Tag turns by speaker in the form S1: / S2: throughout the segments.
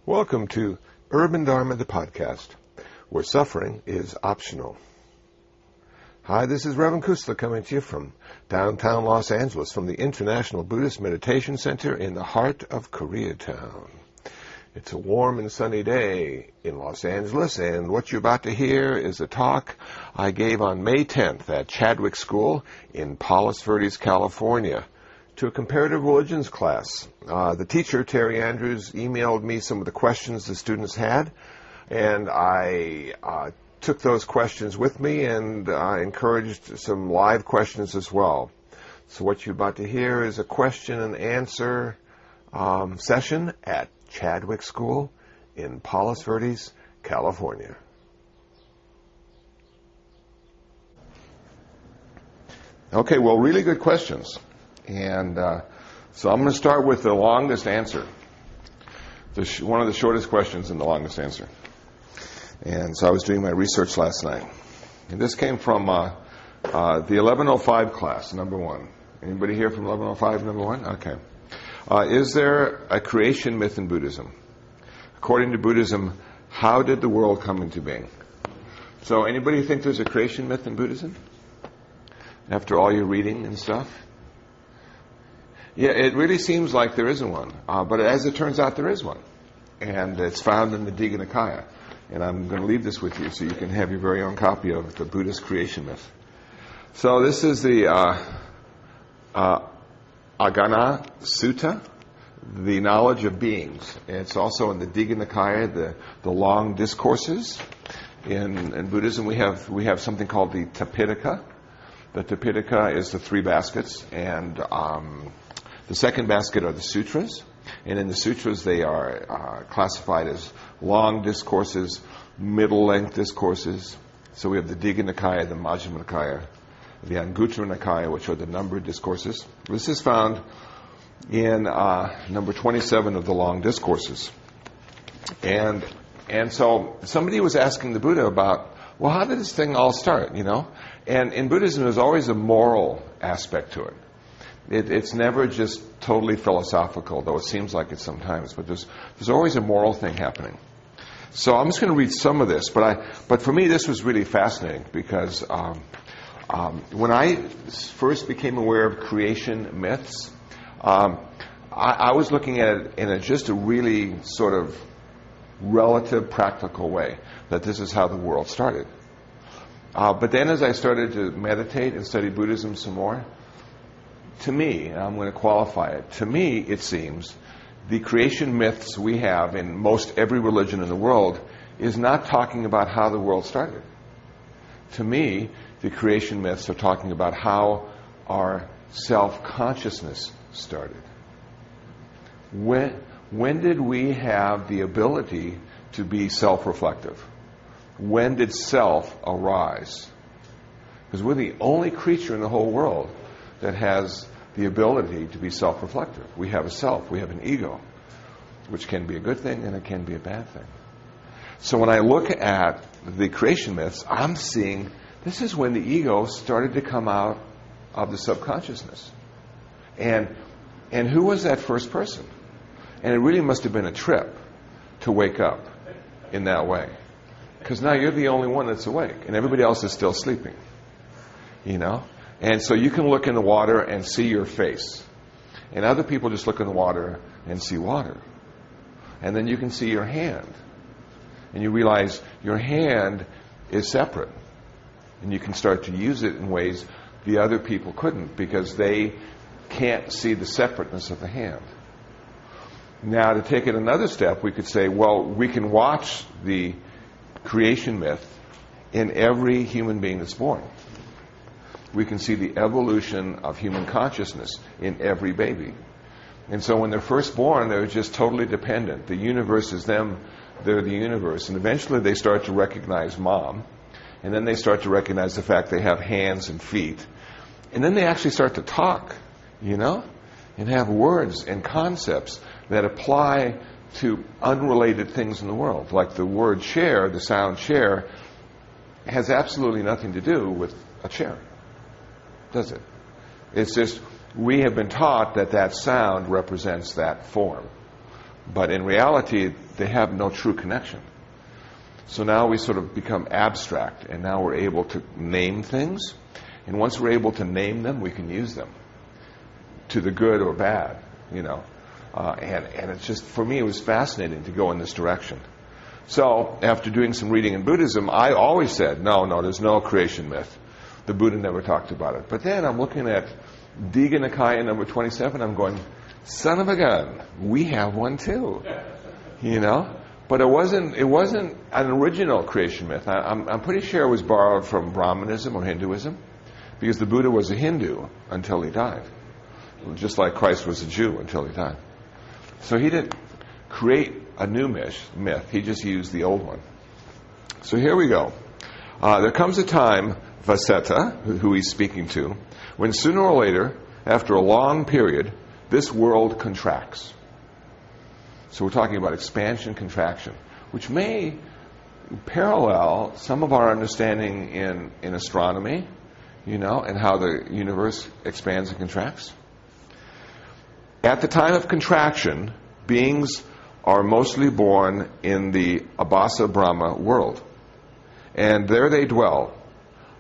S1: Welcome to Urban Dharma, the podcast, where suffering is optional. Hi, this is Reverend Kusla coming to you from downtown Los Angeles, from the International Buddhist Meditation Center in the heart of Koreatown. It's a warm and sunny day in Los Angeles, and what you're about to hear is a talk I gave on May 10th at Chadwick School in Palos Verdes, California, to a comparative religions class. The teacher, Terry Andrews, emailed me some of the questions the students had, and I took those questions with me and encouraged some live questions as well. So what you're about to hear is a question and answer session at Chadwick School in Palos Verdes, California. Okay, well, really good questions. And so I'm going to start with the longest answer, one of the shortest questions and the longest answer. And so I was doing my research last night. And this came from the 1105 class, number one. Anybody here from 1105, number one? Okay. Is there a creation myth in Buddhism? According to Buddhism, how did the world come into being? So anybody think there's a creation myth in Buddhism? After all your reading and stuff? Yeah, it really seems like there isn't one. But as it turns out, there is one. And it's found in the Digha Nikaya. And I'm going to leave this with you so you can have your very own copy of the Buddhist creation myth. So this is the Agana Sutta, the knowledge of beings. It's also in the Digha Nikaya, the long discourses. In Buddhism, we have something called the Tipitaka. The Tipitaka is the three baskets, and the second basket are the sutras. And in the sutras, they are classified as long discourses, middle-length discourses. So we have the Digha Nikaya, the Majjhima Nikaya, the Anguttara Nikaya, which are the numbered discourses. This is found in number 27 of the long discourses. And so somebody was asking the Buddha about, well, how did this thing all start, you know? And in Buddhism, there's always a moral aspect to it. It's never just totally philosophical, though it seems like it sometimes, but there's always a moral thing happening. So I'm just going to read some of this, but for me this was really fascinating because when I first became aware of creation myths, I was looking at it in just a really sort of relative, practical way, that this is how the world started. But then as I started to meditate and study Buddhism some more, to me, and I'm going to qualify it, to me it seems the creation myths we have in most every religion in the world is not talking about how the world started. To me, the creation myths are talking about how our self-consciousness started. When did we have the ability to be self-reflective? When did self arise? Because we're the only creature in the whole world that has the ability to be self-reflective. We have a self, we have an ego, which can be a good thing and it can be a bad thing. So when I look at the creation myths, I'm seeing this is when the ego started to come out of the subconsciousness. And who was that first person? And it really must have been a trip to wake up in that way. Because now you're the only one that's awake and everybody else is still sleeping. You know? And so you can look in the water and see your face. And other people just look in the water and see water. And then you can see your hand. And you realize your hand is separate. And you can start to use it in ways the other people couldn't because they can't see the separateness of the hand. Now, to take it another step, we could say, well, we can watch the creation myth in every human being that's born. We can see the evolution of human consciousness in every baby. And so when they're first born, they're just totally dependent. The universe is them, they're the universe. And eventually they start to recognize mom. And then they start to recognize the fact they have hands and feet. And then they actually start to talk, you know, and have words and concepts that apply to unrelated things in the world. Like the word chair, the sound chair, has absolutely nothing to do with a chair. Does it? It's just we have been taught that that sound represents that form. But in reality, they have no true connection. So now we sort of become abstract, and now we're able to name things. And once we're able to name them, we can use them to the good or bad, And it's just, for me, it was fascinating to go in this direction. So after doing some reading in Buddhism, I always said, no, there's no creation myth. The Buddha never talked about it. But then I'm looking at Digha Nikaya number 27. I'm going, son of a gun, we have one too. But it wasn't an original creation myth. I'm pretty sure it was borrowed from Brahmanism or Hinduism, because the Buddha was a Hindu until he died, just like Christ was a Jew until he died. So he didn't create a new myth. He just used the old one. So here we go. There comes a time, Vaseta, who he's speaking to, when sooner or later, after a long period, this world contracts. So we're talking about expansion, contraction, which may parallel some of our understanding in astronomy, and how the universe expands and contracts. At the time of contraction, beings are mostly born in the Abhasa Brahma world. And there they dwell,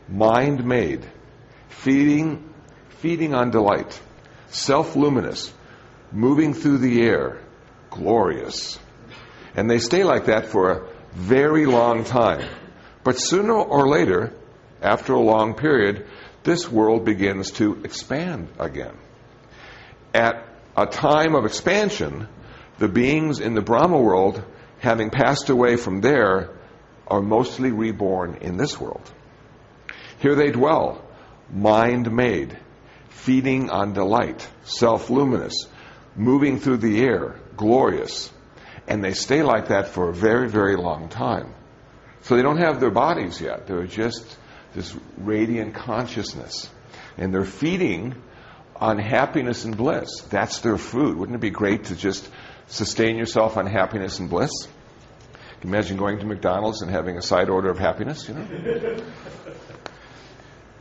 S1: mind-made, feeding on delight, self-luminous, moving through the air, glorious. And they stay like that for a very long time. But sooner or later, after a long period, this world begins to expand again. At a time of expansion, the beings in the Brahma world, having passed away from there, are mostly reborn in this world. Here they dwell, mind-made, feeding on delight, self-luminous, moving through the air, glorious. And they stay like that for a very, very long time. So they don't have their bodies yet. They're just this radiant consciousness. And they're feeding on happiness and bliss. That's their food. Wouldn't it be great to just sustain yourself on happiness and bliss? Can you imagine going to McDonald's and having a side order of happiness,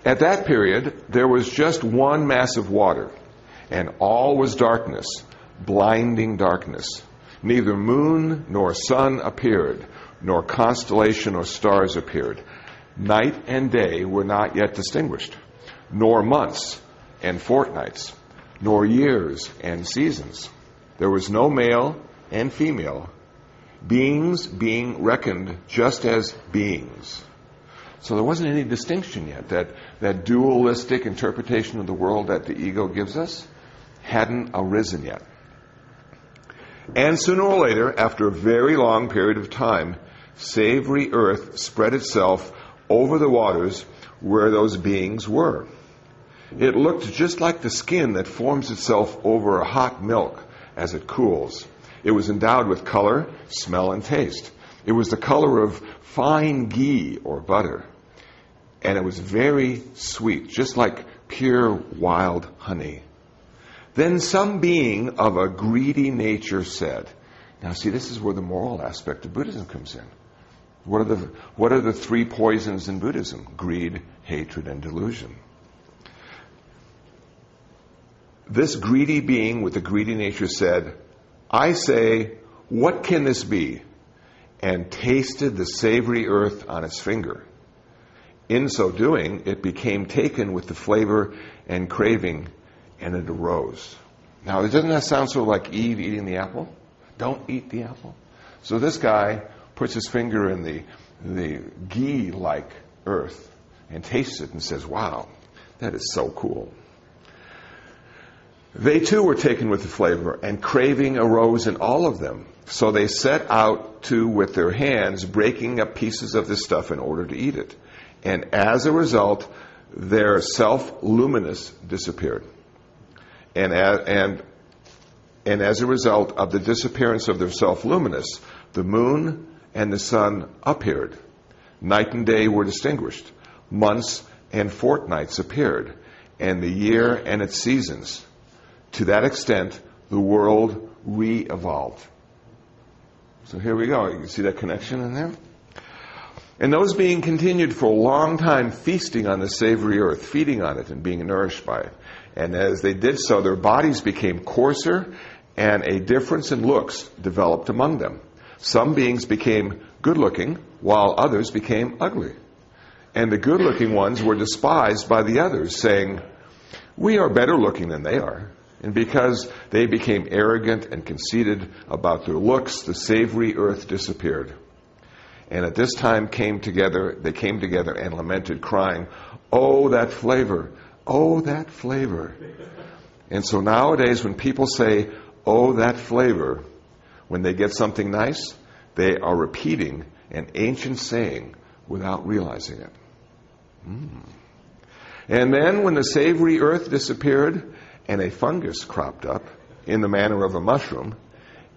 S1: At that period, there was just one mass of water, and all was darkness, blinding darkness. Neither moon nor sun appeared, nor constellation or stars appeared. Night and day were not yet distinguished, nor months and fortnights, nor years and seasons. There was no male and female, beings being reckoned just as beings. So there wasn't any distinction yet. That dualistic interpretation of the world that the ego gives us hadn't arisen yet. And sooner or later, after a very long period of time, savory earth spread itself over the waters where those beings were. It looked just like the skin that forms itself over a hot milk as it cools. It was endowed with color, smell, and taste. It was the color of fine ghee or butter. And it was very sweet, just like pure wild honey. Then some being of a greedy nature said, now see, this is where the moral aspect of Buddhism comes in. What are the three poisons in Buddhism? Greed, hatred, and delusion. This greedy being with a greedy nature said, I say, what can this be? And tasted the savory earth on its finger. In so doing, it became taken with the flavor and craving, and it arose. Now, doesn't that sound sort of like Eve eating the apple? Don't eat the apple. So this guy puts his finger in the ghee-like earth and tastes it and says, wow, that is so cool. They too were taken with the flavor, and craving arose in all of them. So they set out to, with their hands, breaking up pieces of this stuff in order to eat it. And as a result, their self-luminous disappeared. And as a result of the disappearance of their self-luminous, the moon and the sun appeared. Night and day were distinguished. Months and fortnights appeared, and the year and its seasons. To that extent, the world re-evolved. So here we go. You can see that connection in there? And those being continued for a long time feasting on the savory earth, feeding on it and being nourished by it. And as they did so, their bodies became coarser and a difference in looks developed among them. Some beings became good-looking, while others became ugly. And the good-looking ones were despised by the others, saying, "We are better looking than they are." And because they became arrogant and conceited about their looks, the savory earth disappeared. And at this time they came together and lamented, crying, "Oh, that flavor! Oh, that flavor!" And so nowadays when people say, "Oh, that flavor," when they get something nice, they are repeating an ancient saying without realizing it. And then when the savory earth disappeared and a fungus cropped up in the manner of a mushroom,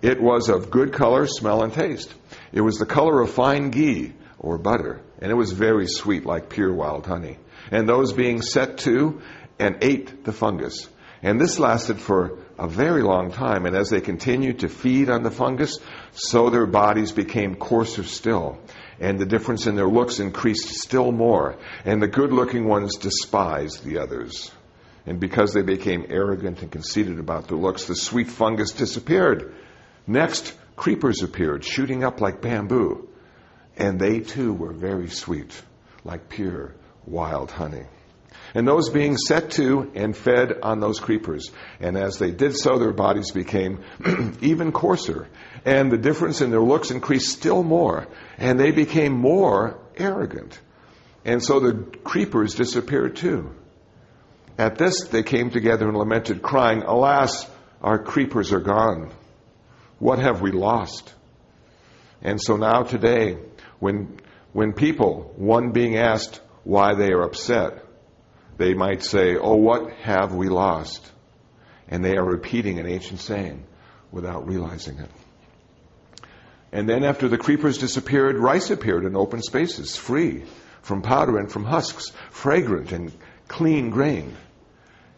S1: it was of good color, smell, and taste. It was the color of fine ghee or butter, and it was very sweet like pure wild honey. And those being set to and ate the fungus. And this lasted for a very long time, and as they continued to feed on the fungus, so their bodies became coarser still, and the difference in their looks increased still more, and the good-looking ones despised the others. And because they became arrogant and conceited about their looks, the sweet fungus disappeared. Next, creepers appeared, shooting up like bamboo, and they too were very sweet, like pure wild honey. And those being set to and fed on those creepers. And as they did so, their bodies became even coarser. And the difference in their looks increased still more. And they became more arrogant. And so the creepers disappeared too. At this, they came together and lamented, crying, "Alas, our creepers are gone. What have we lost?" And so now today, when people, one being asked why they are upset, they might say, "Oh, what have we lost?" And they are repeating an ancient saying without realizing it. And then after the creepers disappeared, rice appeared in open spaces, free from powder and from husks, fragrant and clean grain.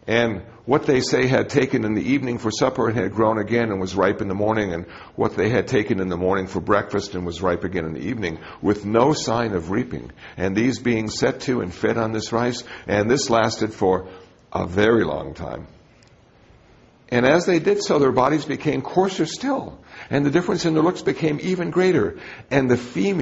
S1: And what they say had taken in the evening for supper and had grown again and was ripe in the morning, and what they had taken in the morning for breakfast and was ripe again in the evening, with no sign of reaping. And these being set to and fed on this rice, and this lasted for a very long time. And as they did so, their bodies became coarser still, and the difference in their looks became even greater. And the female